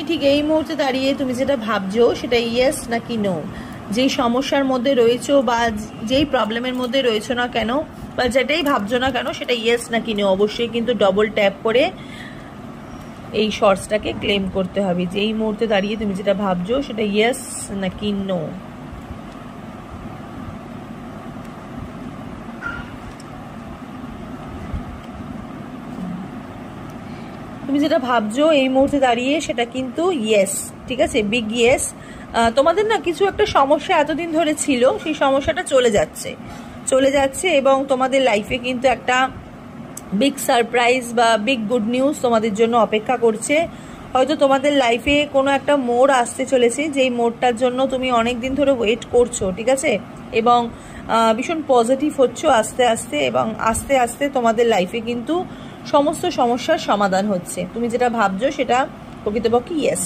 ঠিক এই মুহূর্তে দাঁড়িয়ে তুমি যেটা ভাবছো সেটা ইয়েস নাকি নো। যেই সমস্যার মধ্যে রয়েছো বা যেই প্রবলেমের মধ্যে রয়েছো না কেন বা যেটাই ভাবছো না কেন সেটা ইয়েস নাকি নো। অবশ্যই কিন্তু ডবল ট্যাপ করে এই শর্টসটাকে ক্লেম করতে হবে। যে এই মুহূর্তে দাঁড়িয়ে তুমি যেটা ভাবছো সেটা ইয়েস নাকি নো। তুমি যেটা ভাবছো এই মুহূর্তে দাঁড়িয়ে সেটা কিন্তু ইয়েস, ঠিক আছে, বিগ ইয়েস। তোমাদের না কিছু একটা সমস্যা এতদিন ধরে ছিল, সেই সমস্যাটা চলে যাচ্ছে এবং তোমাদের লাইফে কিন্তু একটা বিগ সারপ্রাইজ বা বিগ গুড নিউজ তোমাদের জন্য অপেক্ষা করছে। হয়তো তোমাদের লাইফে কোনো একটা মোড় আসতে চলেছে, যেই মোড়টার জন্য তুমি অনেক দিন ধরে ওয়েট করছো, ঠিক আছে, এবং ভীষণ পজিটিভ হচ্ছ আস্তে আস্তে, এবং আস্তে আস্তে তোমাদের লাইফে কিন্তু সমস্ত সমস্যার সমাধান হচ্ছে। তুমি যেটা ভাবছো সেটা প্রকৃতপক্ষে ইয়েস।